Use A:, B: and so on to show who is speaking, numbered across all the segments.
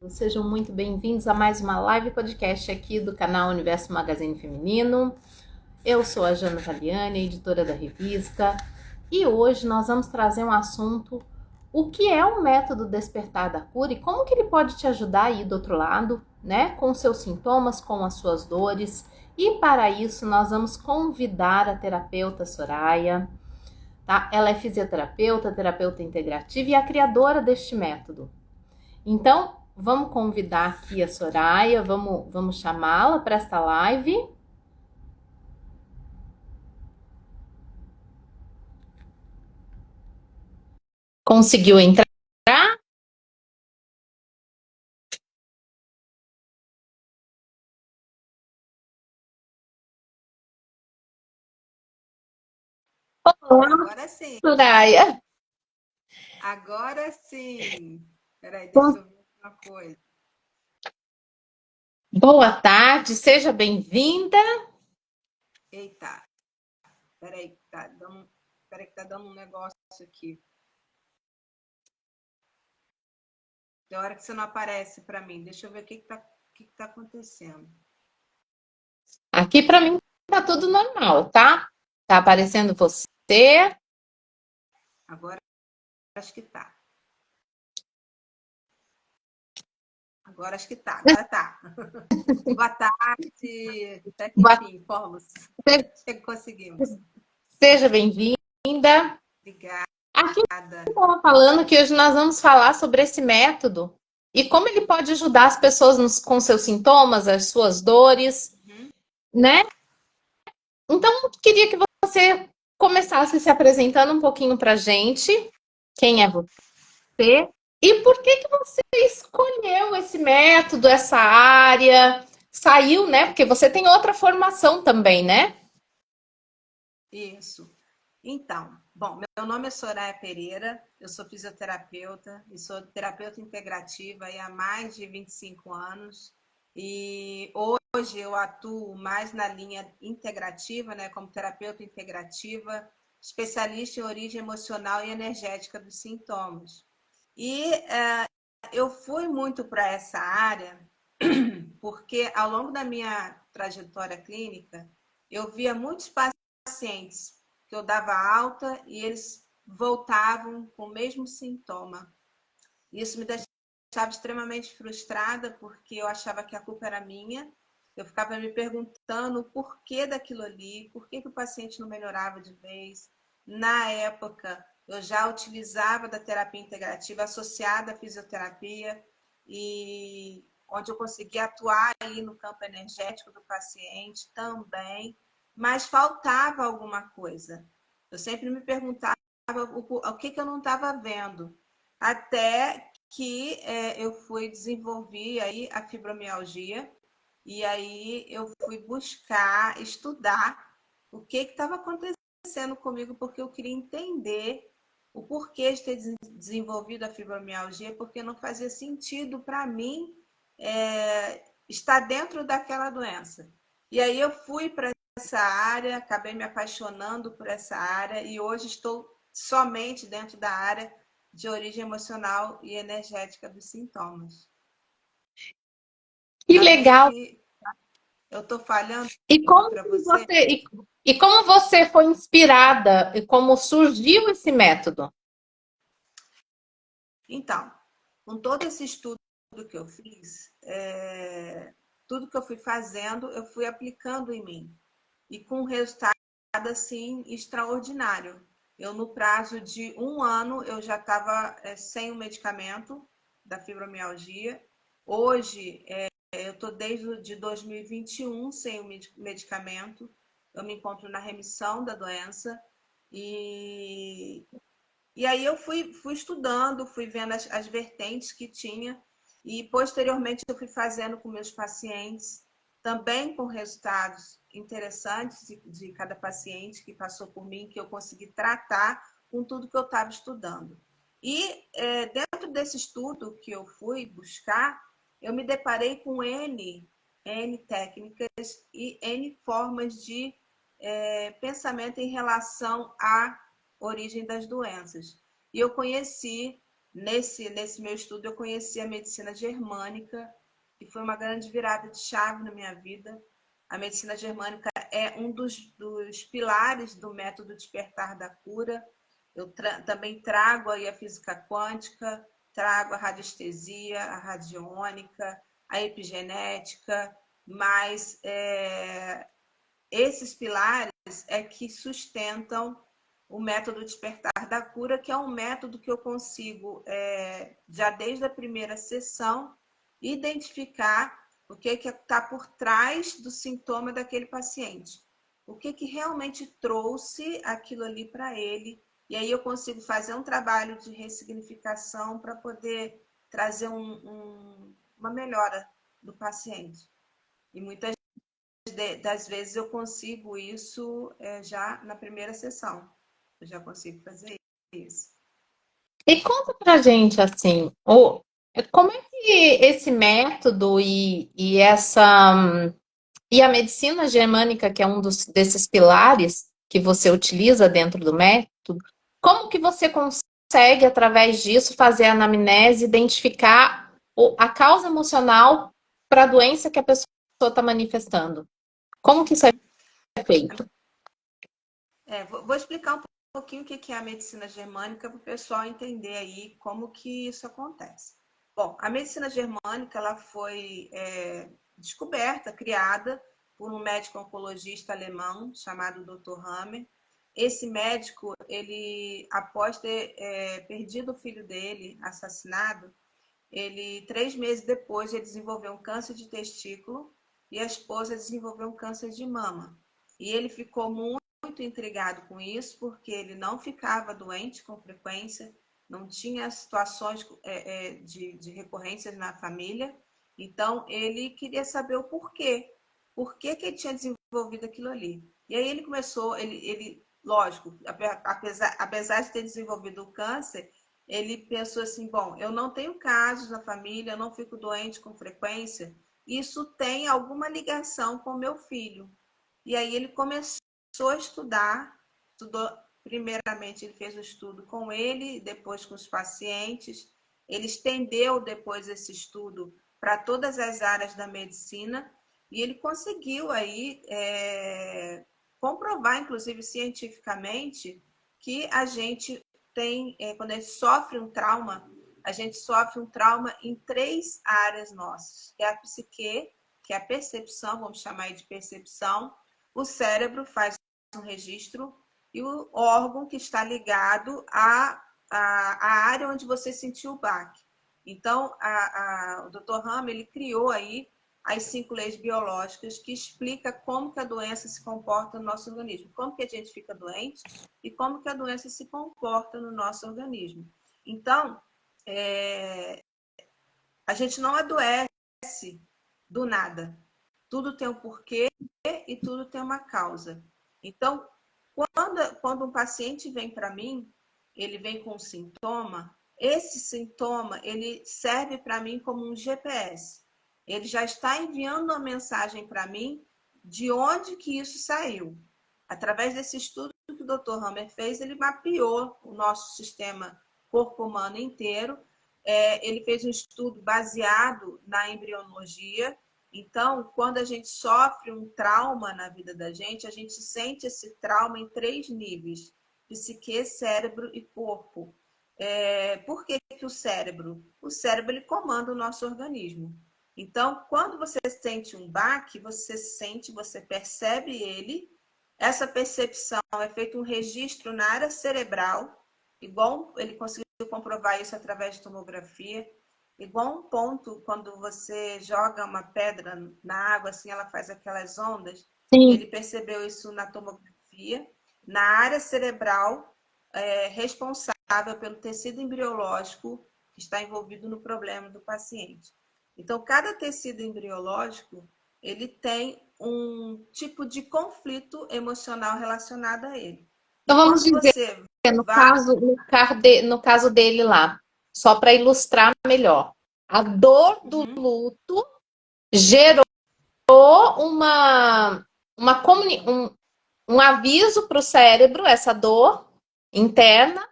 A: Sejam muito bem-vindos a mais uma live podcast aqui do canal Universo Magazine Feminino. Eu sou a Jana Valiani, editora da revista, e hoje nós vamos trazer um assunto: o que é o método Despertar da Cura e como que ele pode te ajudar aí do outro lado, né? Com seus sintomas, com as suas dores. E para isso nós vamos convidar a terapeuta Soraya, tá? Ela é fisioterapeuta, terapeuta integrativa e a criadora deste método. Então, vamos convidar aqui a Soraya, vamos chamá-la para esta live. Conseguiu entrar? Olá,
B: Agora sim,
A: Soraya.
B: agora sim. Peraí, deixa eu ver uma coisa.
A: Boa tarde, seja bem-vinda.
B: Eita, peraí que tá dando um negócio aqui. Tem hora que você não aparece para mim. Deixa eu ver o que tá acontecendo.
A: Aqui para mim tá tudo normal, tá? Tá aparecendo você.
B: Agora acho que tá. Agora acho que tá, agora tá. Boa tarde. Até que
A: Boa-
B: enfim, fomos. Conseguimos.
A: Seja bem-vinda.
B: Obrigada.
A: Aqui eu estava falando que hoje nós vamos falar sobre esse método e como ele pode ajudar as pessoas com seus sintomas, as suas dores,
B: Uhum.
A: né? Então, eu queria que você começasse se apresentando um pouquinho para a gente. Quem é você? E por que você escolheu esse método, essa área? Saiu, né? Porque você tem outra formação também, né?
B: Isso. Então, bom, meu nome é Soraya Pereira, eu sou fisioterapeuta e sou terapeuta integrativa aí há mais de 25 anos. E hoje eu atuo mais na linha integrativa, né, como terapeuta integrativa, especialista em origem emocional e energética dos sintomas. E eu fui muito para essa área porque ao longo da minha trajetória clínica, eu via muitos pacientes que eu dava alta e eles voltavam com o mesmo sintoma. Isso me deixava extremamente frustrada porque eu achava que a culpa era minha. Eu ficava me perguntando o porquê daquilo ali, por que o paciente não melhorava de vez. Na época, eu já utilizava da terapia integrativa associada à fisioterapia e onde eu conseguia atuar aí no campo energético do paciente também, mas faltava alguma coisa. Eu sempre me perguntava o que eu não estava vendo, até que eu fui desenvolver aí a fibromialgia e aí eu fui buscar estudar o que estava acontecendo comigo, porque eu queria entender o porquê de ter desenvolvido a fibromialgia, porque não fazia sentido para mim estar dentro daquela doença. E aí eu fui para essa área, acabei me apaixonando por essa área e hoje estou somente dentro da área de origem emocional e energética dos sintomas.
A: Que
B: Tá vendo
A: legal!
B: que eu estou falhando
A: E como
B: para
A: que
B: você?
A: e como você foi inspirada e como surgiu esse método?
B: Então, com todo esse estudo que eu fiz, tudo que eu fui fazendo, eu fui aplicando em mim. E com um resultado, assim, extraordinário. Eu, no prazo de um ano, eu já estava sem o medicamento da fibromialgia. Hoje, eu estou desde de 2021 sem o medicamento. Eu me encontro na remissão da doença. E e aí eu fui estudando, fui vendo as vertentes que tinha e posteriormente eu fui fazendo com meus pacientes, também com resultados interessantes de cada paciente que passou por mim, que eu consegui tratar com tudo que eu estava estudando. E dentro desse estudo que eu fui buscar, eu me deparei com N técnicas e N formas de pensamento em relação à origem das doenças. E eu conheci nesse meu estudo, eu conheci a medicina germânica, que foi uma grande virada de chave na minha vida. A medicina germânica é um dos pilares do método Despertar da Cura. Eu também trago aí a física quântica, trago a radiestesia, a radiônica, a epigenética, mas esses pilares é que sustentam o método Despertar da Cura, que é um método que eu consigo, já desde a primeira sessão, identificar o que está por trás do sintoma daquele paciente. O que realmente trouxe aquilo ali para ele. E aí eu consigo fazer um trabalho de ressignificação para poder trazer uma melhora do paciente. E muitas das vezes eu consigo isso já na primeira sessão. Eu já consigo fazer isso.
A: E conta pra gente, assim, como é que esse método e a medicina germânica, que é um desses pilares que você utiliza dentro do método, como que você consegue, através disso, fazer a anamnese, identificar a causa emocional para a doença que a pessoa está manifestando? Como que isso é feito?
B: Vou explicar um pouquinho o que é a medicina germânica para o pessoal entender aí como que isso acontece. Bom, a medicina germânica ela foi descoberta, criada por um médico oncologista alemão chamado Dr. Hammer. Esse médico, ele, após ter perdido o filho dele, assassinado, 3 meses depois, ele desenvolveu um câncer de testículo e a esposa desenvolveu um câncer de mama. E ele ficou muito intrigado com isso, porque ele não ficava doente com frequência, não tinha situações de recorrências na família. Então, ele queria saber o porquê. Por que ele tinha desenvolvido aquilo ali? E aí ele começou, lógico, apesar de ter desenvolvido o câncer, ele pensou assim, bom, eu não tenho casos na família, eu não fico doente com frequência, isso tem alguma ligação com meu filho. E aí ele começou a estudou, primeiramente ele fez o estudo com ele, depois com os pacientes, ele estendeu depois esse estudo para todas as áreas da medicina e ele conseguiu aí comprovar, inclusive cientificamente, que a gente tem, quando a gente sofre um trauma, a gente sofre um trauma em 3 áreas nossas, que é a psique, que é a percepção, vamos chamar aí de percepção, o cérebro faz um registro e o órgão que está ligado à área onde você sentiu o baque. Então, o Dr. Hammer, ele criou aí as 5 leis biológicas que explica como que a doença se comporta no nosso organismo, como que a gente fica doente e como que a doença se comporta no nosso organismo. Então, a gente não adoece do nada. Tudo tem um porquê e tudo tem uma causa. Então, quando um paciente vem para mim, ele vem com um sintoma, esse sintoma ele serve para mim como um GPS. Ele já está enviando uma mensagem para mim de onde que isso saiu. Através desse estudo que o Dr. Hammer fez, ele mapeou o nosso sistema corpo humano inteiro. Ele fez um estudo baseado na embriologia. Então, quando a gente sofre um trauma na vida da gente, a gente sente esse trauma em 3 níveis: psique, cérebro e corpo. Por que o cérebro? O cérebro ele comanda o nosso organismo. Então, quando você sente um baque, você percebe ele. Essa percepção é feito um registro na área cerebral, igual ele conseguiu comprovar isso através de tomografia. Igual um ponto, quando você joga uma pedra na água, assim, ela faz aquelas ondas.
A: Sim.
B: Ele percebeu isso na tomografia. Na área cerebral, responsável pelo tecido embriológico que está envolvido no problema do paciente. Então, cada tecido embriológico, ele tem um tipo de conflito emocional relacionado a ele.
A: Então, vamos dizer, no caso dele lá, só para ilustrar melhor, a dor do luto gerou um aviso para o cérebro, essa dor interna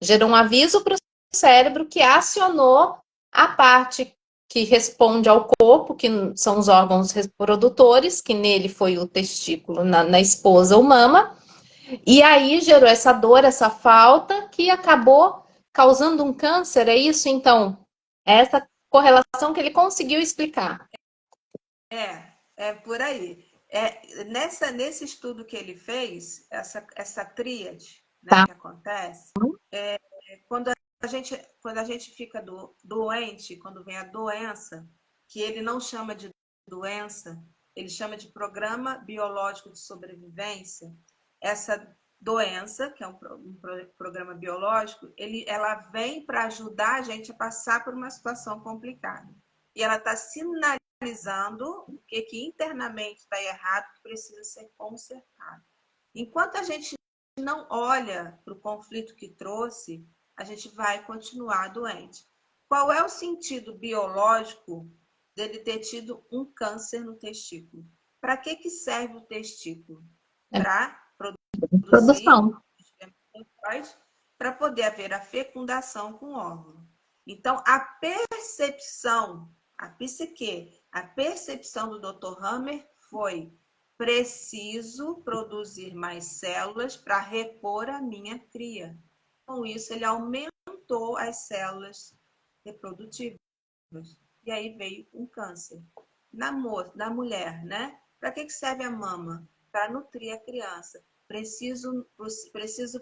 A: gerou um aviso para o cérebro que acionou a parte que responde ao corpo, que são os órgãos reprodutores, que nele foi o testículo, na esposa, o mama, e aí gerou essa dor, essa falta, que acabou causando um câncer, é isso? Então, é essa correlação que ele conseguiu explicar.
B: É por aí. Nesse estudo que ele fez, essa tríade, né,
A: Tá.
B: que acontece, quando quando a gente fica doente, quando vem a doença, que ele não chama de doença, ele chama de programa biológico de sobrevivência. Essa doença, que é um programa biológico, ela vem para ajudar a gente a passar por uma situação complicada. E ela está sinalizando o que internamente está errado, que precisa ser consertado. Enquanto a gente não olha para o conflito que trouxe, a gente vai continuar doente. Qual é o sentido biológico dele ter tido um câncer no testículo? Para que serve o testículo?
A: É
B: Para produzir
A: produção.
B: para poder haver a fecundação com o óvulo. Então, a percepção, a psique, a percepção do Dr. Hammer foi: preciso produzir mais células para repor a minha cria. Com isso, ele aumentou as células reprodutivas. E aí veio um câncer. Na mulher, né? Para que serve a mama? Para nutrir a criança. Preciso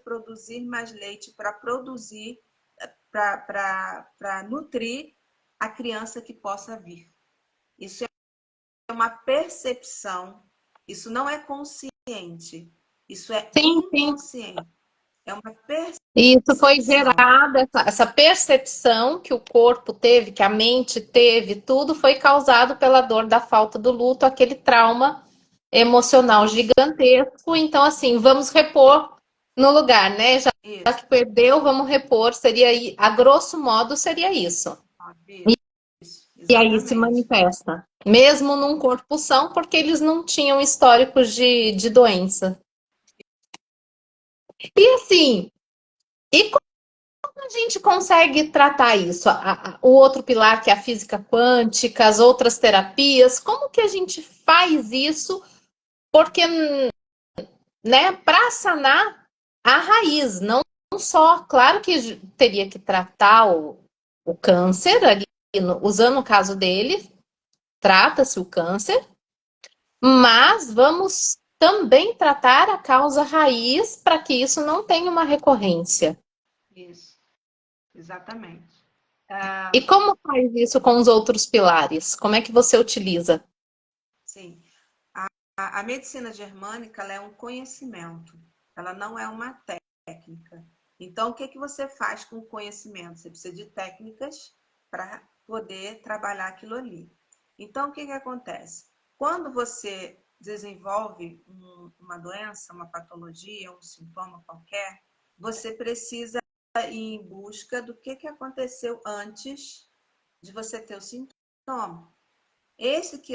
B: produzir mais leite para produzir, para nutrir a criança que possa vir. Isso é uma percepção, isso não é consciente, isso é
A: Sim, sim.
B: inconsciente. É uma
A: E isso foi
B: percepção.
A: gerado, essa percepção que o corpo teve, que a mente teve, tudo foi causado pela dor da falta do luto, aquele trauma emocional gigantesco. Então, assim, vamos repor no lugar, né? Já
B: Isso,
A: que perdeu, vamos repor. Seria, a grosso modo, seria isso.
B: isso,
A: E aí se
B: exatamente.
A: manifesta. Mesmo num corpo são, porque eles não tinham históricos de doença. E assim, e a gente consegue tratar isso? O outro pilar, que é a física quântica, as outras terapias, como que a gente faz isso? Porque, né, para sanar a raiz, não só, claro que teria que tratar o câncer, ali, usando o caso dele, trata-se o câncer, mas vamos também tratar a causa raiz para que isso não tenha uma recorrência.
B: Isso, exatamente.
A: E como faz isso com os outros pilares? Como é que você utiliza?
B: Sim. A medicina germânica, ela é um conhecimento, ela não é uma técnica. Então, o que você faz com o conhecimento? Você precisa de técnicas para poder trabalhar aquilo ali. Então, o que acontece? Quando você desenvolve uma doença, uma patologia, um sintoma qualquer, você precisa ir em busca do que aconteceu antes de você ter o sintoma. Esse que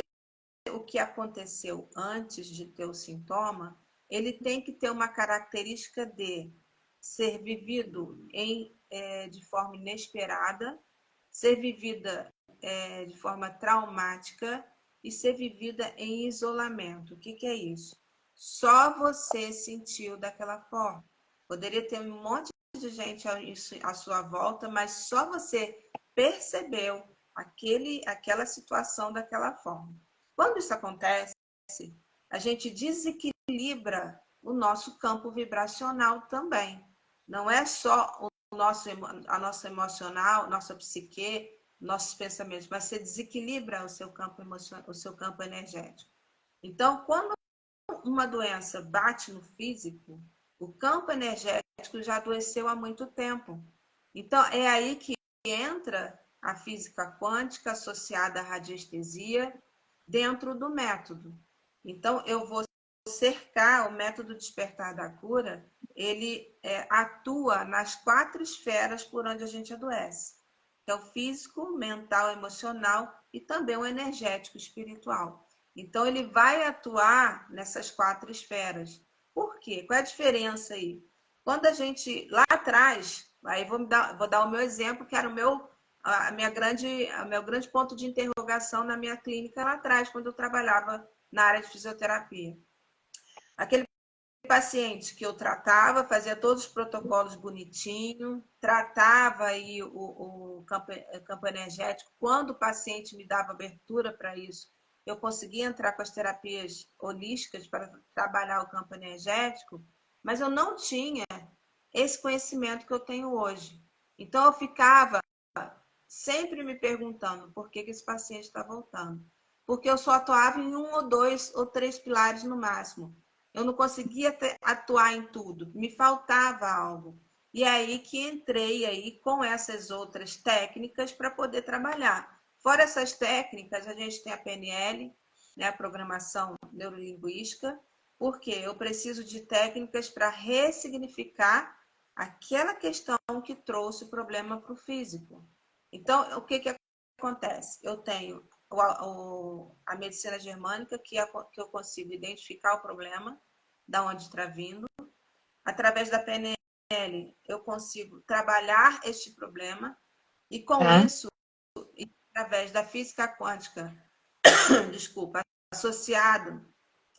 B: o que aconteceu antes de ter o sintoma, ele tem que ter uma característica de ser vivido de forma inesperada, ser vivida de forma traumática e ser vivida em isolamento. O que é isso? Só você sentiu daquela forma. Poderia ter um monte de gente à sua volta, mas só você percebeu aquela situação daquela forma. Quando isso acontece, a gente desequilibra o nosso campo vibracional também. Não é só a nossa emocional, nossa psique, nossos pensamentos, mas você desequilibra o seu campo emocional, o seu campo energético. Então, quando uma doença bate no físico, o campo energético já adoeceu há muito tempo. Então, é aí que entra a física quântica associada à radiestesia dentro do método. Então, eu vou cercar o método Despertar da Cura, ele atua nas 4 esferas por onde a gente adoece. Que é o físico, mental, emocional e também o energético, espiritual. Então, ele vai atuar nessas 4 esferas. Por quê? Qual é a diferença aí? Quando a gente, lá atrás, Aí vou dar o meu exemplo, que era o meu grande ponto de interrogação na minha clínica lá atrás, quando eu trabalhava na área de fisioterapia. Aquele paciente que eu tratava, fazia todos os protocolos bonitinho, tratava aí o campo energético. Quando o paciente me dava abertura para isso, eu conseguia entrar com as terapias holísticas para trabalhar o campo energético, mas eu não tinha esse conhecimento que eu tenho hoje. Então eu ficava sempre me perguntando por que esse paciente está voltando. Porque eu só atuava em um ou dois ou três pilares no máximo. Eu não conseguia atuar em tudo, me faltava algo. E é aí que entrei aí com essas outras técnicas para poder trabalhar. Fora essas técnicas, a gente tem a PNL, né, a programação neurolinguística, porque eu preciso de técnicas para ressignificar aquela questão que trouxe o problema para o físico. Então, o que acontece? Eu tenho a medicina germânica, que eu consigo identificar o problema, da onde está vindo. Através da PNL, eu consigo trabalhar este problema. E com isso, através da física quântica, desculpa, associado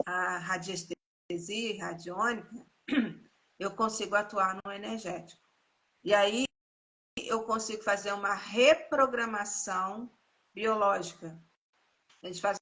B: à radiestesia e radiônica, eu consigo atuar no energético. E aí eu consigo fazer uma reprogramação biológica. A gente faz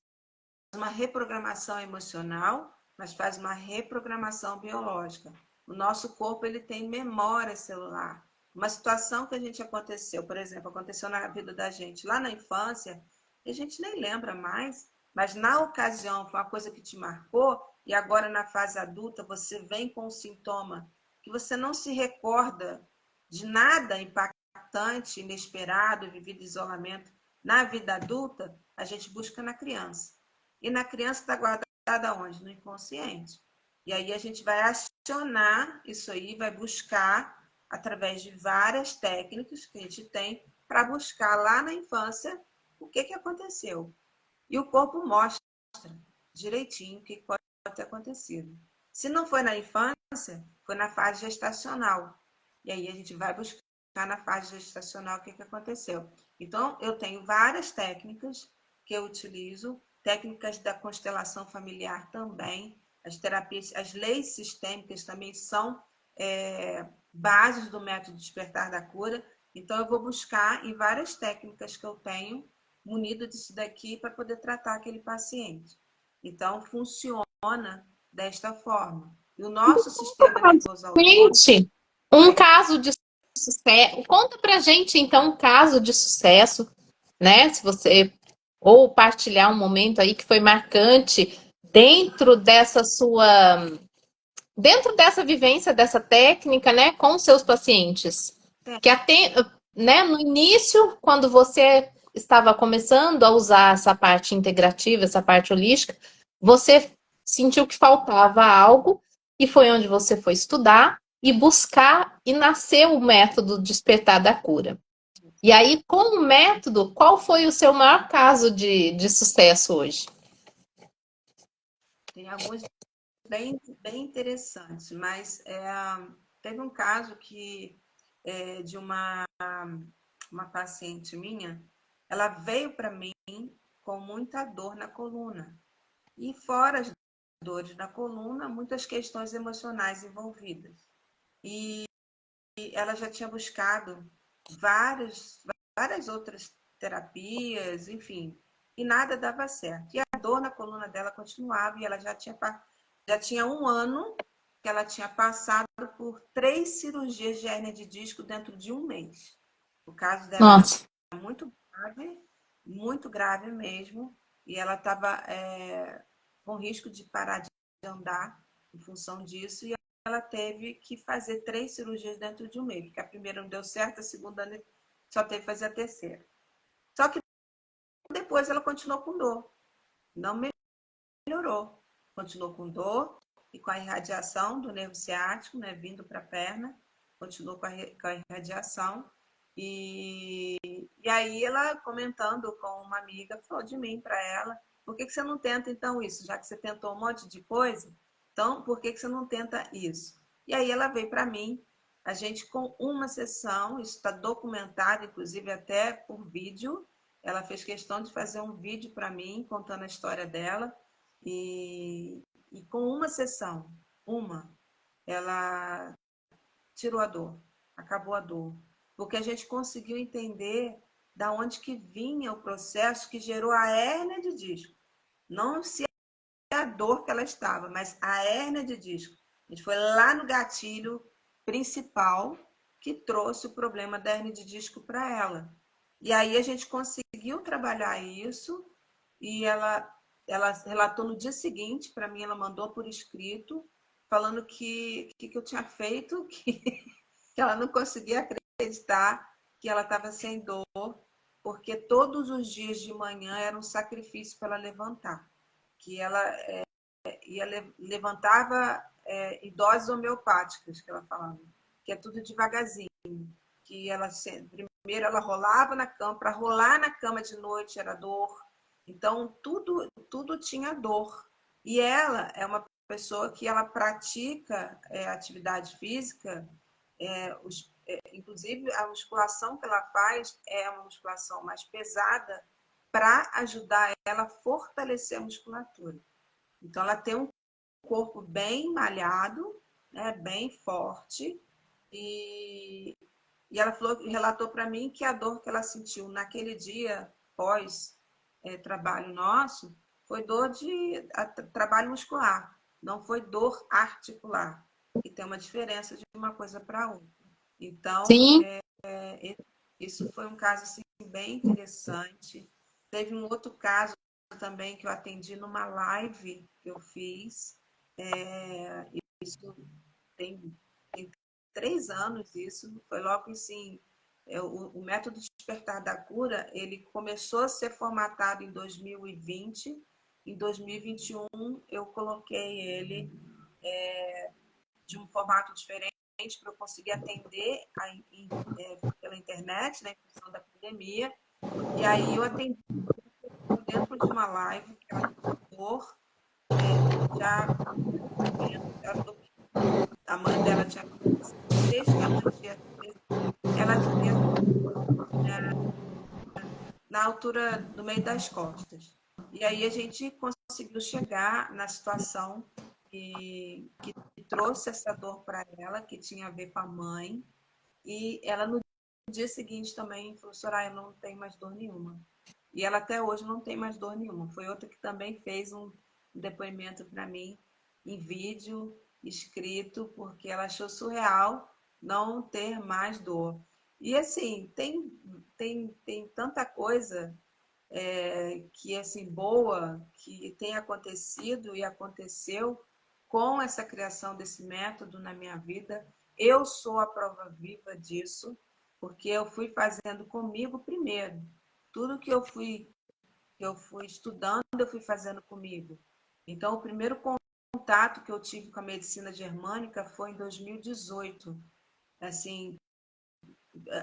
B: uma reprogramação emocional, mas faz uma reprogramação biológica. O nosso corpo ele tem memória celular. Uma situação que a gente aconteceu, por exemplo, aconteceu na vida da gente lá na infância, a gente nem lembra mais, mas na ocasião foi uma coisa que te marcou e agora na fase adulta você vem com um sintoma que você não se recorda de nada impactante, inesperado, vivido isolamento na vida adulta, a gente busca na criança. E na criança está guardada onde? No inconsciente. E aí a gente vai acionar isso aí, vai buscar através de várias técnicas que a gente tem para buscar lá na infância o que aconteceu. E o corpo mostra direitinho o que pode ter acontecido. Se não foi na infância, foi na fase gestacional. E aí a gente vai buscar na fase gestacional o que aconteceu. Então, eu tenho várias técnicas que eu utilizo, técnicas da constelação familiar também, as terapias, as leis sistêmicas também são bases do método Despertar da Cura. Então, eu vou buscar em várias técnicas que eu tenho, munido disso daqui, para poder tratar aquele paciente. Então, funciona desta forma. E o nosso sistema nervoso autônomo...
A: Gente, um caso de sucesso. Conta pra gente, então, um caso de sucesso, né? Se você ou partilhar um momento aí que foi marcante dentro dessa sua, dentro dessa vivência, dessa técnica, né, com seus pacientes. Que até, né, no início, quando você estava começando a usar essa parte integrativa, essa parte holística, você sentiu que faltava algo e foi onde você foi estudar e buscar e nasceu o método Despertar da Cura. E aí, com o método, qual foi o seu maior caso de sucesso hoje?
B: Tem alguns bem interessantes, mas teve um caso de uma paciente minha, ela veio para mim com muita dor na coluna. E fora as dores na coluna, muitas questões emocionais envolvidas. E ela já tinha buscado várias outras terapias, enfim, e nada dava certo. E a dor na coluna dela continuava e ela já tinha um ano que ela tinha passado por 3 cirurgias de hérnia de disco dentro de um mês. O caso dela
A: Nossa.
B: era muito grave mesmo, e ela estava com risco de parar de andar em função disso, e ela teve que fazer 3 cirurgias dentro de um mês, porque a primeira não deu certo, a segunda só teve que fazer a terceira. Só que depois ela continuou com dor, não melhorou, continuou com dor e com a irradiação do nervo ciático, né, vindo para a perna, continuou com a irradiação. E aí ela, comentando com uma amiga, falou de mim para ela: por que você não tenta então isso? Já que você tentou um monte de coisa, então por que você não tenta isso? E aí ela veio para mim a gente com uma sessão, isso está documentado, inclusive até por vídeo, ela fez questão de fazer um vídeo para mim, contando a história dela, e com uma sessão, ela tirou a dor, acabou a dor, porque a gente conseguiu entender da onde que vinha o processo que gerou a hérnia de disco. Não se a dor que ela estava, mas a hérnia de disco. A gente foi lá no gatilho principal que trouxe o problema da hérnia de disco para ela. E aí a gente conseguiu trabalhar isso e ela relatou no dia seguinte, para mim ela mandou por escrito, falando que eu tinha feito, que ela não conseguia acreditar que ela estava sem dor, porque todos os dias de manhã era um sacrifício para ela levantar. Que ela levantava doses homeopáticas, que ela falava, que é tudo devagarzinho. Que ela primeiro ela rolava na cama, para rolar na cama de noite era dor. Então tudo tinha dor. E ela é uma pessoa que ela pratica atividade física, inclusive a musculação que ela faz é uma musculação mais pesada para ajudar ela a fortalecer a musculatura. Então ela tem um corpo bem malhado, né, bem forte, e ela relatou para mim que a dor que ela sentiu naquele dia pós trabalho nosso foi dor de trabalho muscular, não foi dor articular, e tem uma diferença de uma coisa para outra. Então,
A: Sim.
B: Isso foi um caso assim, bem interessante. Teve um outro caso também que eu atendi numa live que eu fiz. Isso tem 3 anos, isso. Foi logo assim, o método Despertar da Cura, ele começou a ser formatado em 2020. Em 2021, eu coloquei ele de um formato diferente para eu conseguir atender pela internet, na função da pandemia. E aí eu atendi dentro de uma live que ela dor, já a mãe dela tinha desde que a mãe tinha ela tinha na altura do meio das costas. E aí a gente conseguiu chegar na situação que trouxe essa dor para ela, que tinha a ver com a mãe, e ela no dia seguinte também falou: Soraya, eu não tenho mais dor nenhuma. E ela até hoje não tem mais dor nenhuma. Foi outra que também fez um depoimento para mim em vídeo, escrito, porque ela achou surreal não ter mais dor. E assim, tem tanta coisa que assim boa que tem acontecido e aconteceu com essa criação desse método na minha vida. Eu sou a prova viva disso, porque eu fui fazendo comigo primeiro. Tudo que eu fui estudando, eu fui fazendo comigo. Então, o primeiro contato que eu tive com a medicina germânica foi em 2018. Assim,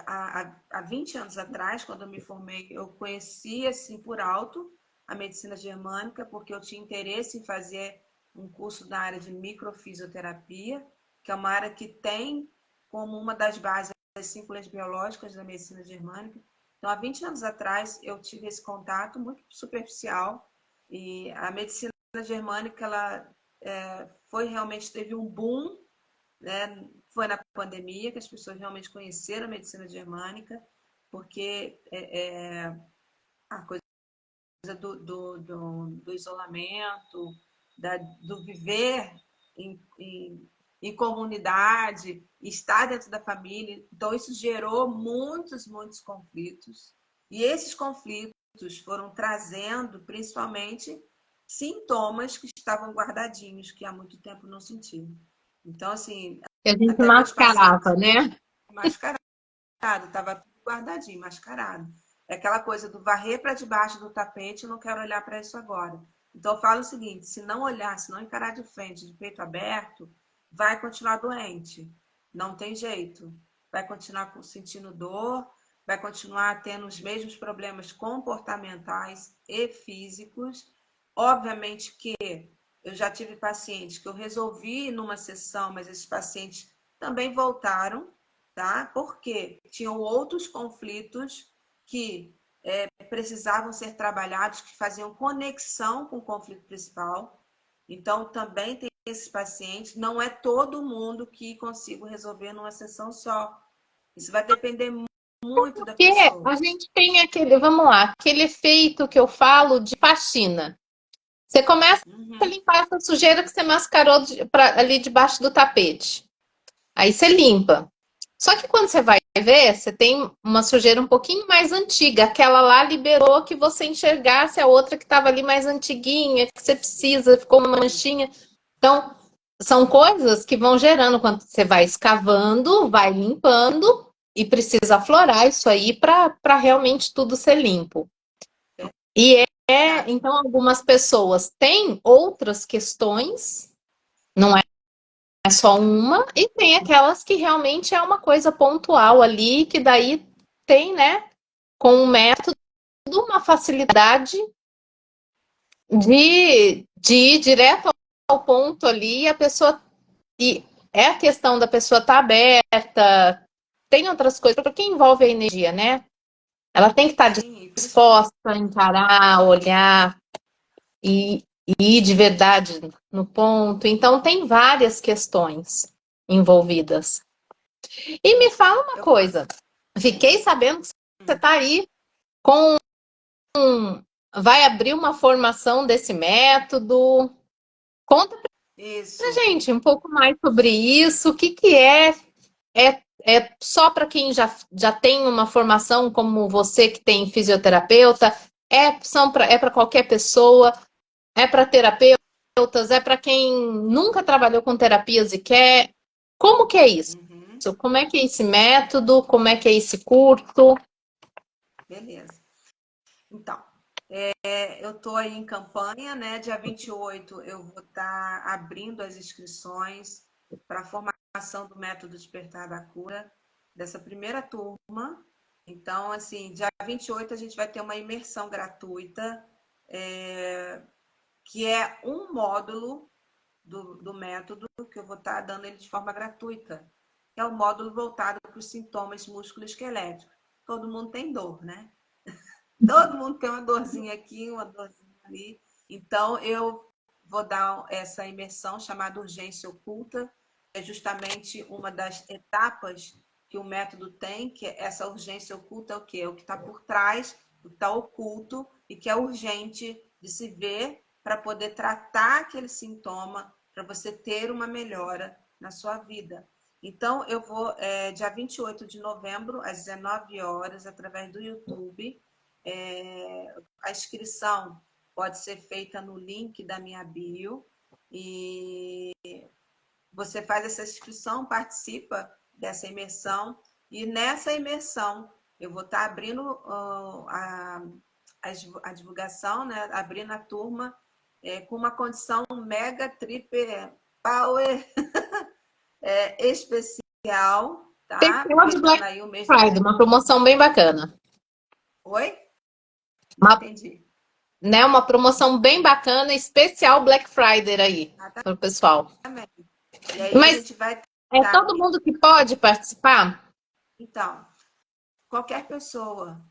B: há 20 anos atrás, quando eu me formei, eu conheci assim por alto a medicina germânica, porque eu tinha interesse em fazer um curso na área de microfisioterapia, que é uma área que tem como uma das bases as 5 leis biológicas da medicina germânica. Então, há 20 anos atrás, eu tive esse contato muito superficial, e a medicina germânica ela foi realmente, teve um boom, né? Foi na pandemia que as pessoas realmente conheceram a medicina germânica, porque a coisa do isolamento, do viver em comunidade, estar dentro da família. Então, isso gerou muitos conflitos. E esses conflitos foram trazendo, principalmente, sintomas que estavam guardadinhos, que há muito tempo não sentiam. Então, assim,
A: Que a gente
B: até meus pacientes
A: mascarava, né?
B: mascarados, estava tudo guardadinho, mascarado. É aquela coisa do varrer para debaixo do tapete, eu não quero olhar para isso agora. Então, eu falo o seguinte: se não olhar, se não encarar de frente, de peito aberto, vai continuar doente. Não tem jeito. Vai continuar sentindo dor, vai continuar tendo os mesmos problemas comportamentais e físicos. Obviamente que eu já tive pacientes que eu resolvi numa sessão, mas esses pacientes também voltaram, tá? Porque tinham outros conflitos que precisavam ser trabalhados, que faziam conexão com o conflito principal. Então, também tem esses pacientes. Não é todo mundo que consigo resolver numa sessão só. Isso vai depender muito da
A: Porque
B: pessoa.
A: a gente tem aquele, vamos lá, aquele efeito que eu falo de faxina. Você começa a
B: Uhum.
A: limpar essa sujeira que você mascarou ali debaixo do tapete. Aí você limpa. Só que quando você vai ver, você tem uma sujeira um pouquinho mais antiga. Aquela lá liberou que você enxergasse a outra que estava ali mais antiguinha, que você precisa, ficou uma manchinha. Então, são coisas que vão gerando quando você vai escavando, vai limpando e precisa aflorar isso aí para realmente tudo ser limpo. E
B: Tá.
A: então, algumas pessoas têm outras questões, não é só uma, e tem aquelas que realmente é uma coisa pontual ali, que daí tem, né, com o método, uma facilidade de ir direto ao ponto ali, e a pessoa. E é a questão da pessoa estar aberta, tem outras coisas, porque envolve a energia, né? Ela tem que estar
B: Sim,
A: disposta a encarar, olhar e, e ir de verdade no ponto. Então, tem várias questões envolvidas. E me fala uma
B: eu
A: coisa, fiquei sabendo que você está aí com. Vai abrir uma formação desse método. Conta pra
B: isso.
A: gente um pouco mais sobre isso. O que, que é? É só para quem já tem uma formação, como você que tem fisioterapeuta? É para qualquer pessoa? É para terapeutas? É para quem nunca trabalhou com terapias e quer? Como que é isso?
B: Uhum.
A: Como é que é esse método? Como é que é esse curso?
B: Beleza. Então, eu estou aí em campanha, né? Dia 28 eu vou estar abrindo as inscrições para a formação do método Despertar da Cura, dessa primeira turma. Então, assim, dia 28 a gente vai ter uma imersão gratuita, que é um módulo do método, que eu vou estar dando ele de forma gratuita. É o módulo voltado para os sintomas musculoesqueléticos. Todo mundo tem dor, né? Todo mundo tem uma dorzinha aqui, uma dorzinha ali. Então, eu vou dar essa imersão chamada urgência oculta. É justamente uma das etapas que o método tem, que essa urgência oculta é o quê? É o que está por trás, o que está oculto e que é urgente de se ver para poder tratar aquele sintoma, para você ter uma melhora na sua vida. Então, eu vou, dia 28 de novembro, às 19 horas, através do YouTube, a inscrição pode ser feita no link da minha bio e você faz essa inscrição, participa dessa imersão e nessa imersão eu vou estar abrindo a divulgação, né? Abrindo a turma com uma condição mega triple power especial,
A: Tem
B: tá?
A: uma de
B: Aproveitando
A: Black
B: aí o mês do...
A: Friday, uma promoção bem bacana.
B: Oi? Não
A: Uma,
B: entendi.
A: né, uma promoção bem bacana, especial Black Friday aí, para o pessoal.
B: Exatamente. E aí a
A: Mas
B: gente vai
A: é
B: estar...
A: todo mundo que pode participar?
B: Então, qualquer pessoa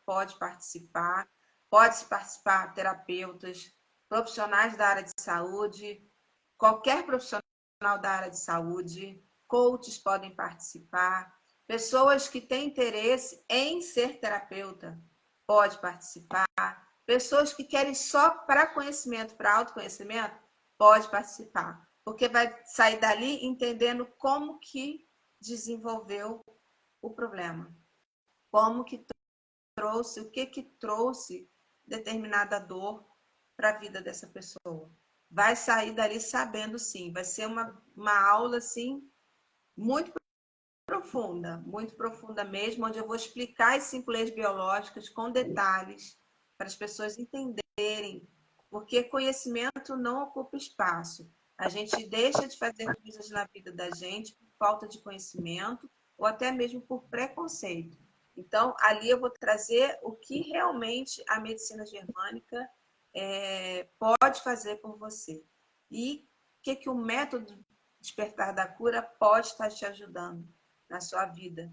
B: pode participar terapeutas, profissionais da área de saúde, qualquer profissional da área de saúde, coaches podem participar, pessoas que têm interesse em ser terapeuta pode participar, pessoas que querem só para conhecimento, para autoconhecimento, pode participar, porque vai sair dali entendendo como que desenvolveu o problema, como que trouxe, o que que trouxe determinada dor para a vida dessa pessoa. Vai sair dali sabendo sim, vai ser uma aula assim muito profunda mesmo, onde eu vou explicar as 5 leis biológicas com detalhes para as pessoas entenderem, porque conhecimento não ocupa espaço. A gente deixa de fazer coisas na vida da gente por falta de conhecimento ou até mesmo por preconceito. Então, ali eu vou trazer o que realmente a medicina germânica pode fazer por você. E o que o método despertar da cura pode estar te ajudando na sua vida,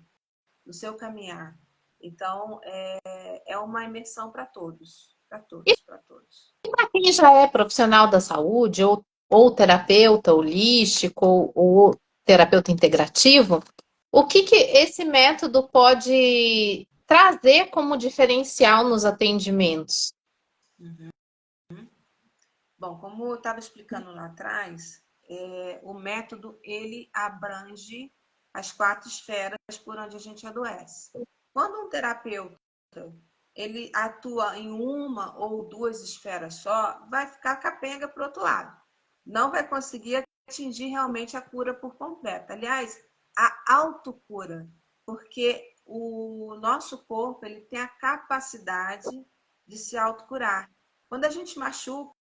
B: no seu caminhar. Então, é uma imersão para todos, para todos, para todos.
A: Para quem já é profissional da saúde, ou terapeuta holístico, ou terapeuta integrativo, o que esse método pode trazer como diferencial nos atendimentos?
B: Uhum. Bom, como eu estava explicando lá atrás, o método ele abrange as 4 esferas por onde a gente adoece. Quando um terapeuta ele atua em uma ou 2 esferas só, vai ficar capenga para o outro lado. Não vai conseguir atingir realmente a cura por completo. Aliás, a autocura, porque o nosso corpo ele tem a capacidade de se autocurar. Quando a gente machuca,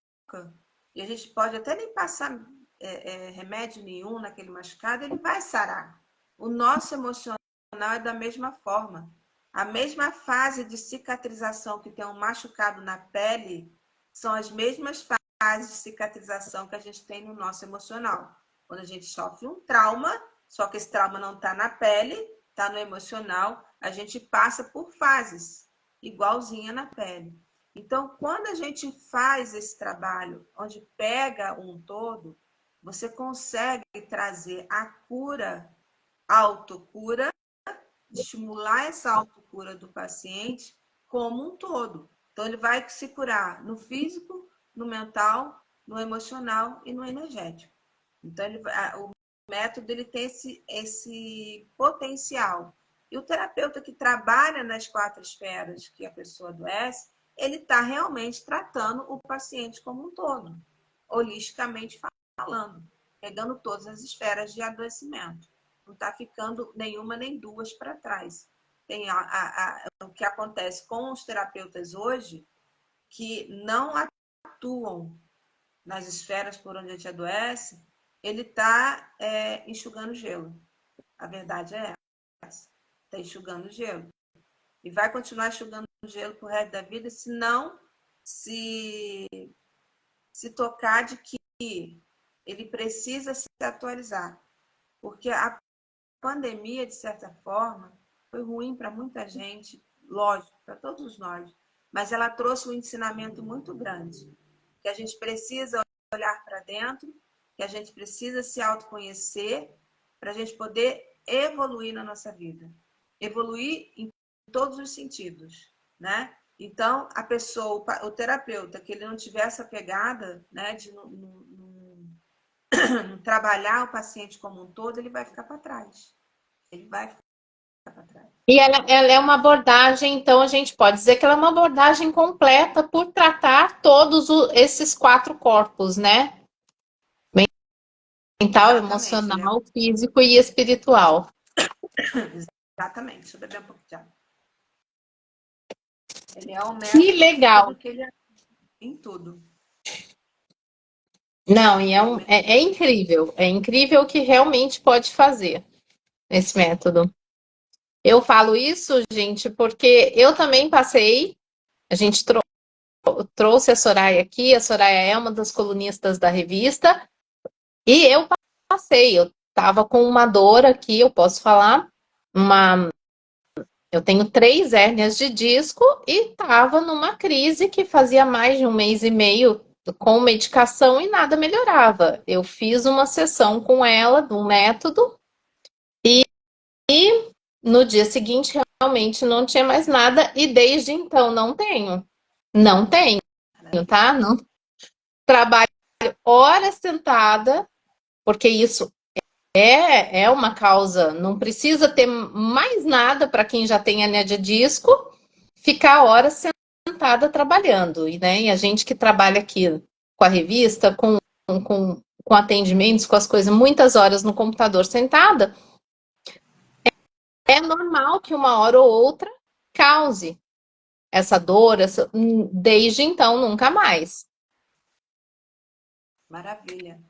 B: e a gente pode até nem passar remédio nenhum naquele machucado, ele vai sarar. O nosso emocional é da mesma forma. A mesma fase de cicatrização que tem um machucado na pele são as mesmas fases de cicatrização que a gente tem no nosso emocional. Quando a gente sofre um trauma, só que esse trauma não está na pele, está no emocional, a gente passa por fases, igualzinha na pele. Então, quando a gente faz esse trabalho, onde pega um todo, você consegue trazer a cura, a autocura, estimular essa autocura do paciente como um todo. Então, ele vai se curar no físico, no mental, no emocional e no energético. Então, o método ele tem esse potencial. E o terapeuta que trabalha nas 4 esferas que a pessoa adoece, ele está realmente tratando o paciente como um todo, holisticamente falando, pegando todas as esferas de adoecimento. Não está ficando nenhuma nem duas para trás. Tem o que acontece com os terapeutas hoje, que não atuam nas esferas por onde a gente adoece, ele está enxugando gelo. A verdade é essa. Está enxugando gelo. E vai continuar enxugando gelo pro resto da vida se não se tocar de que ele precisa se atualizar. Porque a pandemia, de certa forma, foi ruim para muita gente, lógico, para todos nós, mas ela trouxe um ensinamento muito grande, que a gente precisa olhar para dentro, que a gente precisa se autoconhecer para a gente poder evoluir na nossa vida. Evoluir em todos os sentidos, né? Então, a pessoa, o terapeuta, que ele não tiver essa pegada, né, de trabalhar o paciente como um todo, ele vai ficar para trás. Ele vai ficar para trás.
A: E ela é uma abordagem, então a gente pode dizer que ela é uma abordagem completa por tratar todos esses 4 corpos, né? Mental,
B: Exatamente.
A: emocional, físico e espiritual.
B: Exatamente. Deixa eu beber um pouco de água. Ele é um
A: Que legal!
B: que ele é em tudo.
A: Não, e é incrível. É incrível o que realmente pode fazer esse método. Eu falo isso, gente, porque eu também passei. A gente trouxe a Soraya aqui. A Soraya é uma das colunistas da revista. E eu passei. Eu estava com uma dor aqui, eu posso falar. Eu tenho 3 hérnias de disco e estava numa crise que fazia mais de 1 mês e meio com medicação e nada melhorava. Eu fiz uma sessão com ela, um método, e no dia seguinte realmente não tinha mais nada e desde então não tenho. Não tenho, tá? Não trabalho horas sentada, porque isso é uma causa, não precisa ter mais nada para quem já tem hernia de disco, ficar horas sentada trabalhando. Né? E a gente que trabalha aqui com a revista, com atendimentos, com as coisas, muitas horas no computador sentada, é normal que uma hora ou outra cause essa dor, desde então nunca mais.
B: Maravilha.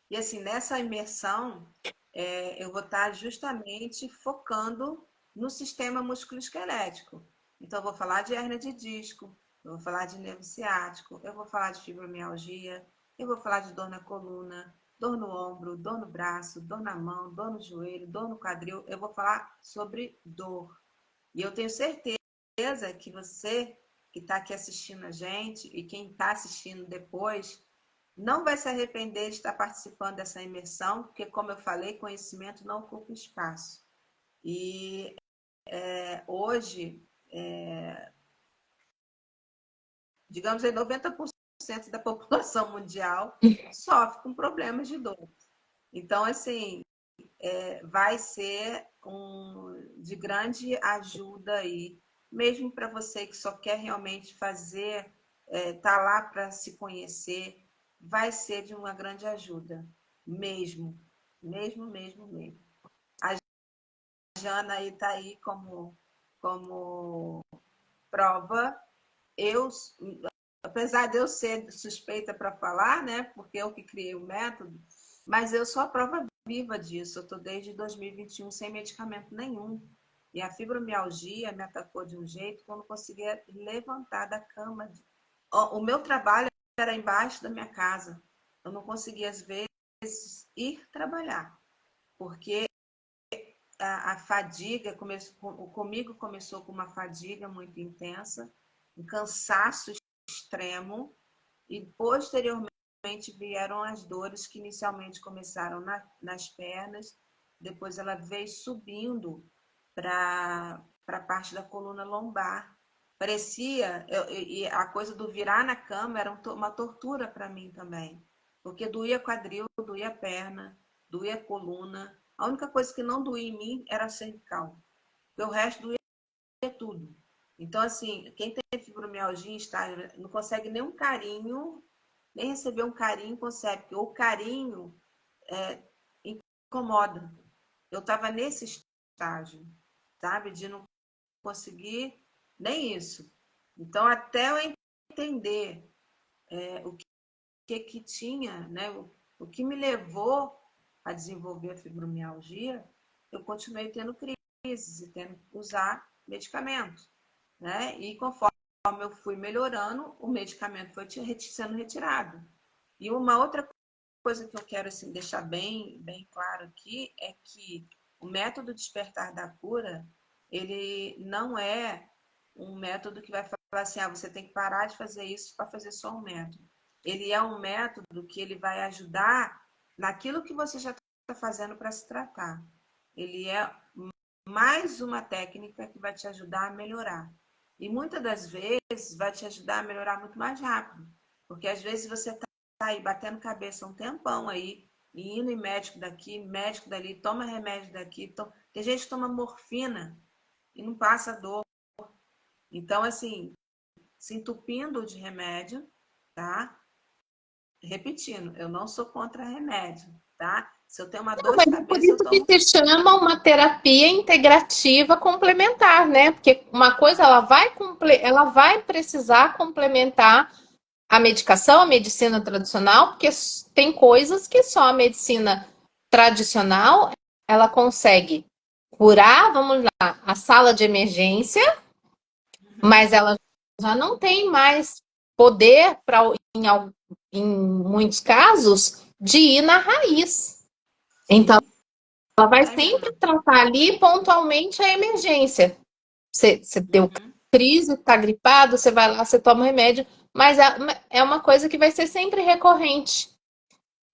B: E assim, nessa imersão, eu vou estar justamente focando no sistema musculoesquelético. Então, eu vou falar de hérnia de disco, eu vou falar de nervo ciático, eu vou falar de fibromialgia, eu vou falar de dor na coluna, dor no ombro, dor no braço, dor na mão, dor no joelho, dor no quadril. Eu vou falar sobre dor. E eu tenho certeza que você que está aqui assistindo a gente e quem está assistindo depois não vai se arrepender de estar participando dessa imersão, porque, como eu falei, conhecimento não ocupa espaço. E hoje, digamos aí, 90% da população mundial sofre com problemas de dor. Então, assim, vai ser de grande ajuda aí, mesmo para você que só quer realmente fazer, tá lá para se conhecer, vai ser de uma grande ajuda, mesmo, mesmo. A Jana aí está aí como prova. Eu, apesar de eu ser suspeita para falar, né, porque eu que criei o método, mas eu sou a prova viva disso. Eu estou desde 2021 sem medicamento nenhum. E a fibromialgia me atacou de um jeito que eu não conseguia levantar da cama. O meu trabalho era embaixo da minha casa. Eu não conseguia, às vezes, ir trabalhar, porque a fadiga comigo começou com uma fadiga muito intensa, um cansaço extremo, e posteriormente vieram as dores que inicialmente começaram nas pernas, depois ela veio subindo para a parte da coluna lombar. Parecia, e a coisa do virar na cama era uma tortura para mim também, porque doía quadril, doía perna, doía coluna. A única coisa que não doía em mim era a cervical, porque o resto doía tudo. Então, assim, quem tem fibromialgia não consegue nem um carinho, nem receber um carinho consegue, porque o carinho incomoda. Eu estava nesse estágio, sabe, de não conseguir nem isso. Então, até eu entender o que tinha, né, o que me levou a desenvolver a fibromialgia, eu continuei tendo crises e tendo que usar medicamentos, né? E conforme eu fui melhorando, o medicamento foi sendo retirado. E uma outra coisa que eu quero assim, deixar bem claro aqui é que o método Despertar da Cura, ele não é um método que vai falar assim, você tem que parar de fazer isso para fazer só um método. Ele é um método que ele vai ajudar naquilo que você já está fazendo para se tratar. Ele é mais uma técnica que vai te ajudar a melhorar. E muitas das vezes vai te ajudar a melhorar muito mais rápido. Porque às vezes você está aí batendo cabeça um tempão aí, e indo em médico daqui, médico dali, toma remédio daqui. Tem gente que toma morfina e não passa dor. Então, assim, se entupindo de remédio, tá? Repetindo, eu não sou contra remédio, tá? Se eu tenho uma dor
A: Mas
B: de
A: é por
B: cabeça, eu
A: isso que
B: tomo.
A: se chama uma terapia integrativa complementar, né? Porque uma coisa ela vai precisar complementar a medicação, a medicina tradicional, porque tem coisas que só a medicina tradicional ela consegue curar, vamos lá, a sala de emergência, mas ela já não tem mais poder para, em muitos casos, de ir na raiz. Então,
B: Sim,
A: ela vai
B: tá aí mesmo.
A: sempre tratar ali pontualmente a emergência. Você deu
B: Uhum.
A: crise, está gripado, você vai lá, você toma remédio, mas é uma coisa que vai ser sempre recorrente.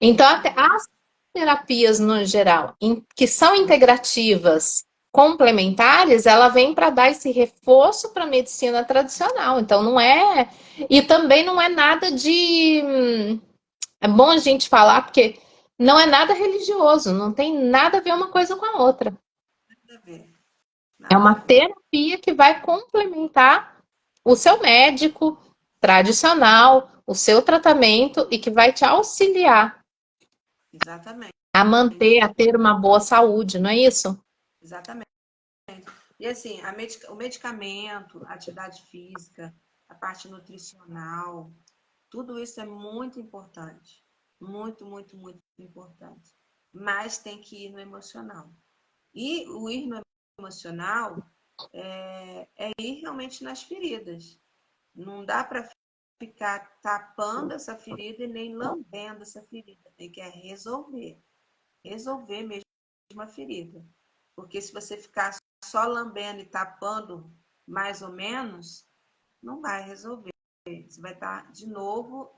A: Então, até
B: Uhum.
A: as terapias no geral, que são integrativas, complementares, ela vem para dar esse reforço para a medicina tradicional. Então, não é. E também não é nada de. É bom a gente falar, porque não é nada religioso, não tem nada a ver uma coisa com a outra.
B: Nada a ver.
A: É
B: Nada
A: uma
B: a ver.
A: terapia que vai complementar o seu médico tradicional, o seu tratamento e que vai te auxiliar
B: Exatamente.
A: a manter, a ter uma boa saúde, não é isso?
B: Exatamente. E assim, o medicamento, a atividade física, a parte nutricional, tudo isso é muito importante. Muito importante. Mas tem que ir no emocional. E o ir no emocional é ir realmente nas feridas. Não dá para ficar tapando essa ferida e nem lambendo essa ferida. Tem que resolver. Resolver mesmo a ferida. Porque se você ficar só lambendo e tapando mais ou menos, não vai resolver. Você vai estar, de novo,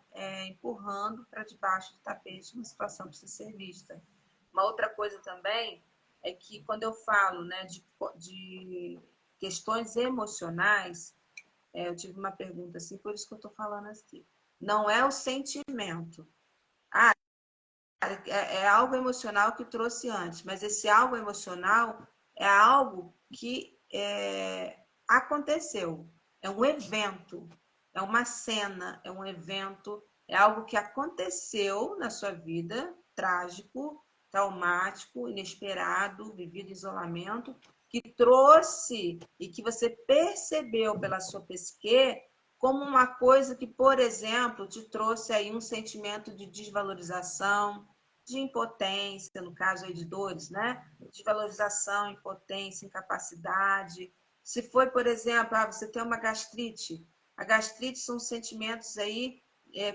B: empurrando para debaixo do tapete uma situação que precisa ser vista. Uma outra coisa também é que quando eu falo, né, de questões emocionais, eu tive uma pergunta assim, por isso que eu estou falando assim. Não é o sentimento. É algo emocional que trouxe antes, mas esse algo emocional é algo que aconteceu. É um evento, é uma cena, é um evento, é algo que aconteceu na sua vida, trágico, traumático, inesperado, vivido em isolamento, que trouxe e que você percebeu pela sua psique como uma coisa que, por exemplo, te trouxe aí um sentimento de desvalorização, de impotência, no caso aí de dores, né? Desvalorização, impotência, incapacidade. Se foi, por exemplo, você tem uma gastrite. A gastrite são sentimentos aí,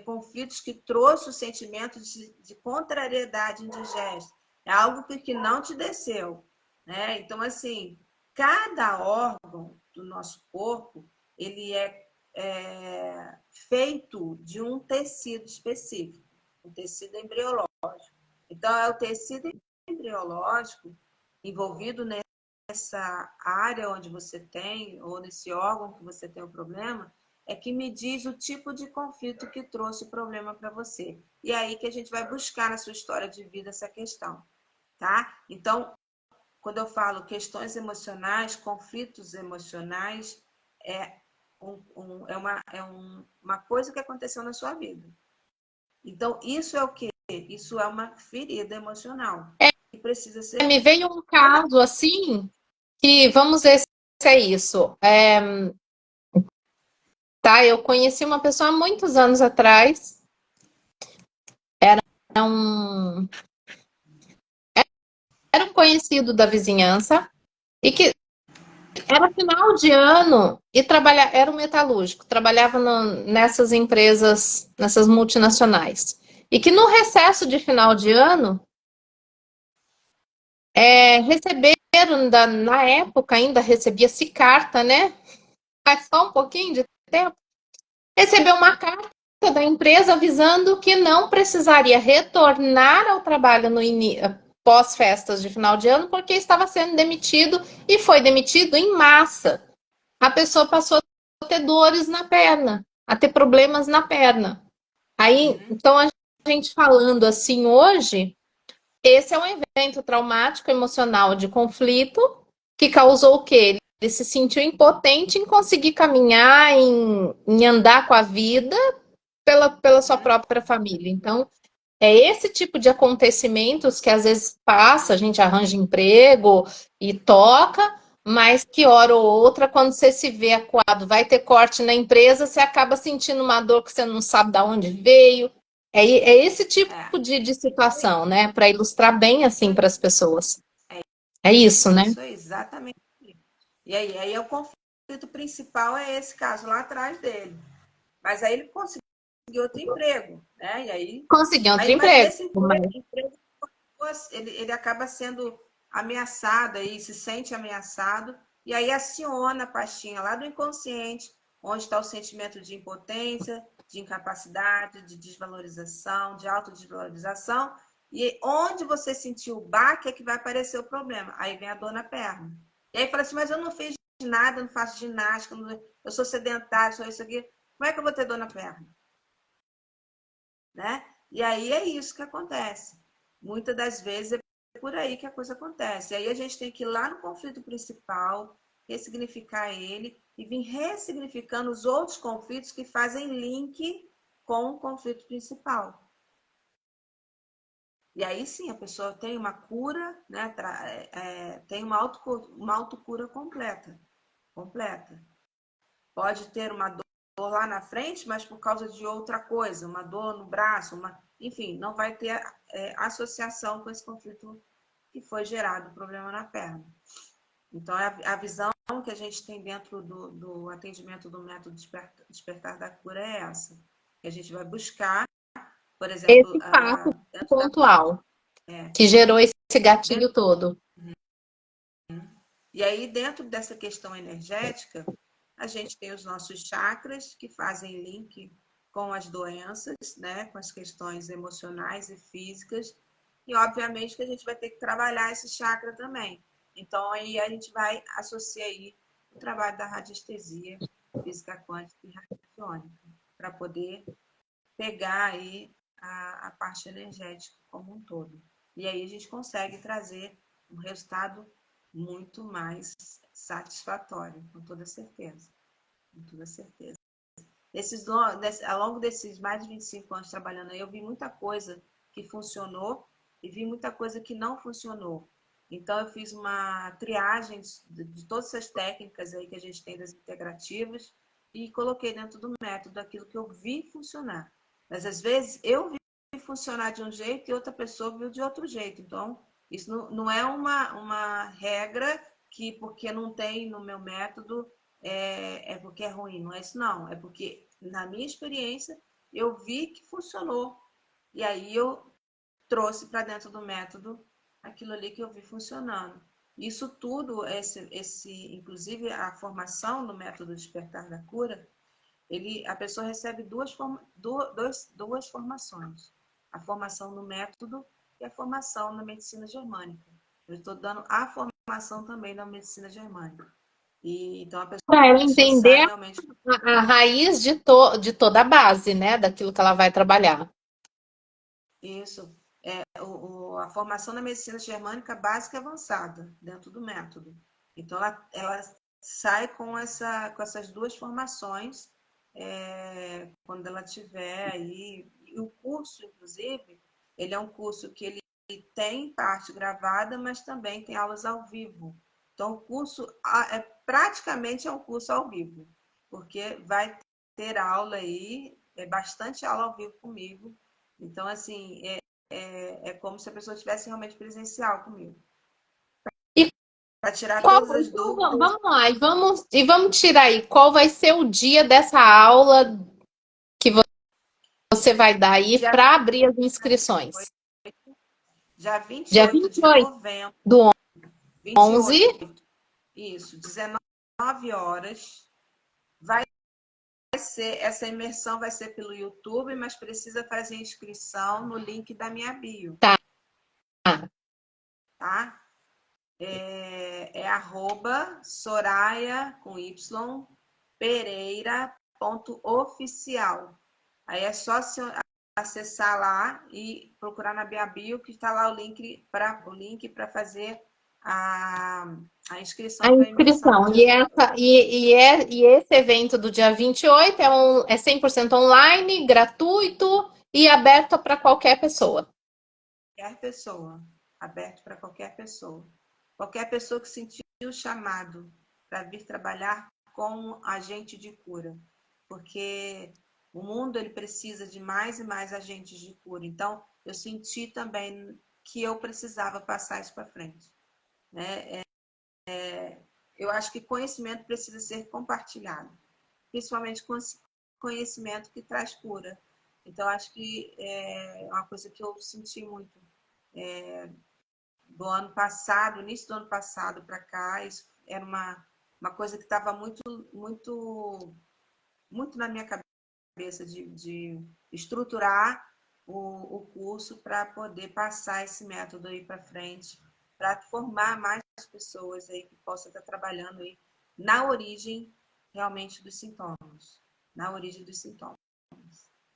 B: conflitos que trouxe o sentimento de contrariedade indigesta. É algo que não te desceu, né? Então, assim, cada órgão do nosso corpo, ele é feito de um tecido específico, um tecido embriológico. Então, é o tecido embriológico envolvido nessa área onde você tem, ou nesse órgão que você tem o problema, é que me diz o tipo de conflito que trouxe o problema para você. E é aí que a gente vai buscar na sua história de vida essa questão, tá? Então, quando eu falo questões emocionais, conflitos emocionais, uma coisa que aconteceu na sua vida. Então, isso é o quê? Isso é uma ferida emocional que precisa ser.
A: Me veio um caso assim, que vamos ver se é isso. Tá, eu conheci uma pessoa há muitos anos atrás, era um, era um conhecido da vizinhança, e que era final de ano e era um metalúrgico, trabalhava nessas empresas, nessas multinacionais. E que no recesso de final de ano, receberam, na época ainda recebia-se carta, né? Faz só um pouquinho de tempo, recebeu uma carta da empresa avisando que não precisaria retornar ao trabalho no pós-festas de final de ano, porque estava sendo demitido e foi demitido em massa. A pessoa passou a ter dores na perna, a ter problemas na perna. Aí, então, a gente falando assim hoje, esse é um evento traumático emocional de conflito que causou o quê? Ele se sentiu impotente em conseguir caminhar, em andar com a vida pela sua própria família. Então, é esse tipo de acontecimentos que às vezes passa, a gente arranja emprego e toca, mas que hora ou outra, quando você se vê acuado, vai ter corte na empresa, você acaba sentindo uma dor que você não sabe de onde veio. É esse tipo de situação, né? Para ilustrar bem assim para as pessoas. É isso, né?
B: Isso é exatamente. E aí o conflito principal é esse caso lá atrás dele. Mas aí ele conseguiu outro emprego, né? E aí,
A: Conseguir outro
B: mas
A: emprego.
B: esse emprego ele acaba sendo ameaçado aí, se sente ameaçado, e aí aciona a pastinha lá do inconsciente, onde está o sentimento de impotência, de incapacidade, de desvalorização, de autodesvalorização, e onde você sentiu o baque é que vai aparecer o problema. Aí vem a dor na perna. E aí fala assim, mas eu não fiz nada, eu não faço ginástica, eu sou sedentário, sou isso aqui. Como é que eu vou ter dor na perna? Né? E aí é isso que acontece. Muitas das vezes é por aí que a coisa acontece. E aí a gente tem que ir lá no conflito principal, ressignificar ele e vir ressignificando os outros conflitos que fazem link com o conflito principal. E aí sim, a pessoa tem uma cura, né? Tem uma autocura completa. Completa. Pode ter uma dor lá na frente, mas por causa de outra coisa, uma dor no braço, enfim, não vai ter associação com esse conflito que foi gerado, o problema na perna. Então, a visão que a gente tem dentro do atendimento do método Despertar da Cura é essa. Que a gente vai buscar, por exemplo,
A: Esse fato
B: dentro da...
A: pontual que gerou esse gatilho
B: Dentro,
A: todo.
B: e aí, dentro dessa questão energética, a gente tem os nossos chakras que fazem link com as doenças, né, com as questões emocionais e físicas, e obviamente que a gente vai ter que trabalhar esse chakra também. Então aí a gente vai associar aí o trabalho da radiestesia, física quântica e radiônica, para poder pegar aí a parte energética como um todo. E aí a gente consegue trazer um resultado muito mais satisfatório, com toda certeza. Com toda certeza. Ao longo desses mais de 25 anos trabalhando aí, eu vi muita coisa que funcionou e vi muita coisa que não funcionou. Então, eu fiz uma triagem de todas essas técnicas aí que a gente tem das integrativas e coloquei dentro do método aquilo que eu vi funcionar. Mas, às vezes, eu vi funcionar de um jeito e outra pessoa viu de outro jeito. Então, isso não é uma regra que, porque não tem no meu método, é porque é ruim. Não é isso, não. É porque, na minha experiência, eu vi que funcionou. E aí eu trouxe para dentro do método aquilo ali que eu vi funcionando. Isso tudo, inclusive a formação do método Despertar da Cura, a pessoa recebe duas formações. A formação no método e a formação na medicina germânica. Eu estou dando a formação também na medicina germânica. E então a
A: Para ela
B: pessoa sai
A: entender
B: realmente.
A: a raiz de toda a base, né? Daquilo que ela vai trabalhar.
B: Isso. A formação na medicina germânica básica e avançada, dentro do método. Então, ela sai com essas duas formações quando ela tiver aí. E o curso, inclusive, ele é um curso que ele tem parte gravada, mas também tem aulas ao vivo. Então, o curso praticamente é um curso ao vivo, porque vai ter aula aí, bastante aula ao vivo comigo. Então, assim, é como se a pessoa estivesse realmente presencial comigo.
A: E
B: Para tirar
A: qual,
B: todas as
A: então,
B: dúvidas.
A: vamos lá, e vamos tirar aí qual vai ser o dia dessa aula que você vai dar aí
B: Dia,
A: para abrir as inscrições.
B: dia vinte e
A: Dia
B: oito
A: vinte e
B: de
A: oito
B: novembro,
A: do 11.
B: 28, isso, 19 horas. Vai essa imersão vai ser pelo YouTube, mas precisa fazer inscrição no link da minha bio.
A: Tá.
B: Tá? Soraya, com Y, Pereira.oficial. Aí é só acessar lá e procurar na minha bio, que está lá o link para fazer a, a
A: A
B: inscrição para a imersão do
A: inscrição.
B: dia 28.
A: E esse evento do dia 28 é 100% online, gratuito e aberto para qualquer pessoa.
B: Qualquer pessoa, aberto para qualquer pessoa. Qualquer pessoa que sentiu o chamado para vir trabalhar como agente de cura. Porque o mundo ele precisa de mais e mais agentes de cura. Então, eu senti também que eu precisava passar isso para frente. Né? Eu acho que conhecimento precisa ser compartilhado, principalmente conhecimento que traz cura. Então, acho que é uma coisa que eu senti muito do ano passado, início do ano passado para cá. Isso era uma coisa que estava muito, muito, muito na minha cabeça de estruturar o curso para poder passar esse método aí para frente, para formar mais pessoas aí que possam estar trabalhando aí na origem realmente dos sintomas, na origem dos sintomas.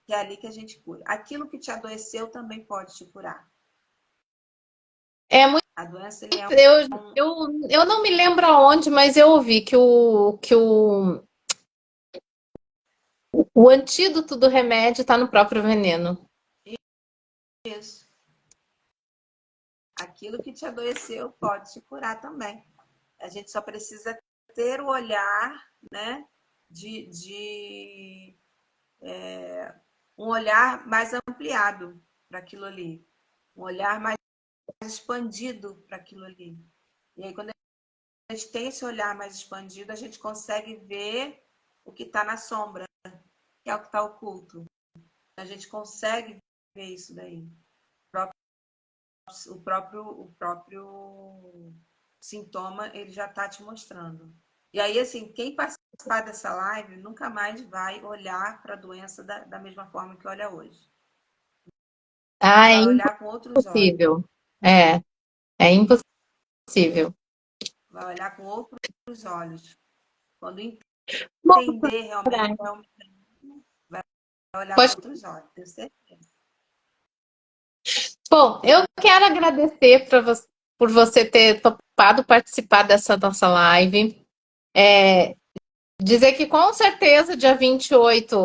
B: Que é ali que a gente cura. Aquilo que te adoeceu também pode te curar.
A: É muito.
B: A doença ele é
A: Eu não me lembro aonde, mas eu ouvi o antídoto do remédio está no próprio veneno.
B: isso. Aquilo que te adoeceu pode te curar também. A gente só precisa ter o olhar, né, de um olhar mais ampliado para aquilo ali, um olhar mais expandido para aquilo ali. E aí, quando a gente tem esse olhar mais expandido, a gente consegue ver o que está na sombra, que é o que está oculto. A gente consegue ver isso daí. O próprio sintoma, ele já está te mostrando. E aí, assim, quem participar dessa live nunca mais vai olhar para a doença da mesma forma que olha hoje.
A: Ah, é
B: Vai olhar com outros olhos.
A: impossível. É impossível.
B: Vai olhar com outros olhos. Quando
A: Bom,
B: entender realmente
A: Soraya,
B: qual é o mecanismo, vai olhar com
A: poxa,
B: outros olhos, tenho certeza.
A: bom, eu quero agradecer por você ter topado participar dessa nossa live. É, dizer que com certeza, dia 28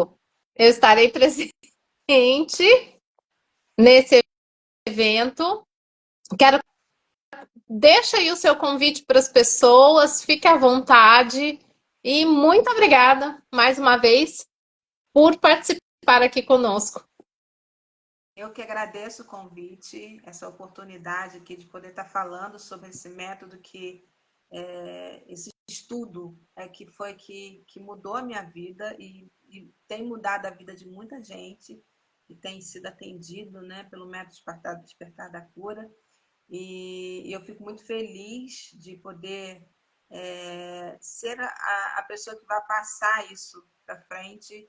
A: eu estarei presente nesse evento. Quero Deixa aí o seu convite para as pessoas, fique à vontade. E muito obrigada mais uma vez por participar aqui conosco.
B: Eu que agradeço o convite, essa oportunidade aqui de poder estar falando sobre esse método esse estudo que foi que mudou a minha vida e tem mudado a vida de muita gente que tem sido atendido, né, pelo método Despertar da Cura. E eu fico muito feliz de poder ser a pessoa que vai passar isso para frente.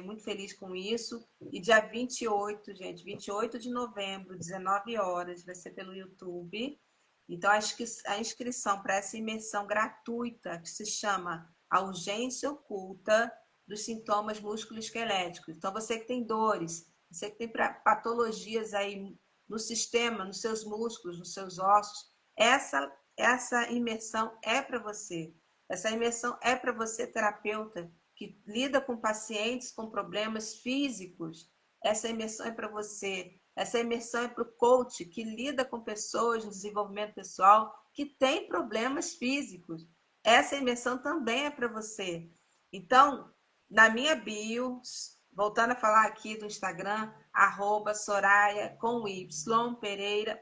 B: Muito feliz com isso. E dia 28, gente, 28 de novembro, 19 horas, vai ser pelo YouTube. Então, acho que a inscrição para essa imersão gratuita, que se chama A Urgência Oculta dos Sintomas Musculoesqueléticos. Então, você que tem dores, você que tem patologias aí no sistema, nos seus músculos, nos seus ossos, essa imersão é para você. Essa imersão é para você, terapeuta, que lida com pacientes com problemas físicos. Essa imersão é para você. Essa imersão é para o coach, que lida com pessoas no desenvolvimento pessoal que têm problemas físicos. Essa imersão também é para você. Então, na minha bio, voltando a falar aqui do Instagram, @Soraya com Y, Pereira,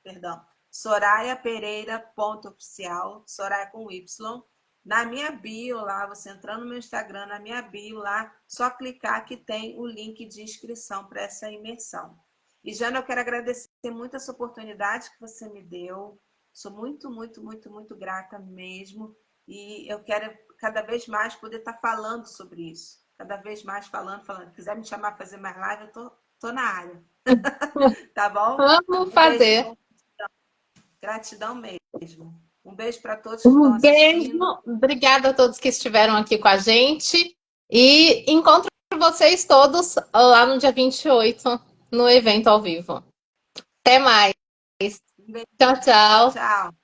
B: perdão, Soraya Pereira.oficial, Soraya com Y. Na minha bio lá, você entrando no meu Instagram, na minha bio lá, só clicar que tem o link de inscrição para essa imersão. E, Jana, eu quero agradecer muito essa oportunidade que você me deu. Sou muito, muito, muito, muito grata mesmo. E eu quero cada vez mais poder estar falando sobre isso. Cada vez mais falando. Se quiser me chamar para fazer mais live, eu tô na área. Tá bom?
A: Vamos
B: Um beijo.
A: fazer.
B: Gratidão mesmo. Um beijo para todos que estão
A: Um beijo.
B: assistindo.
A: Obrigada a todos que estiveram aqui com a gente. E encontro vocês todos lá no dia 28, no evento ao vivo. Até mais.
B: Um beijo.
A: Tchau,
B: Tchau,
A: tchau.
B: tchau.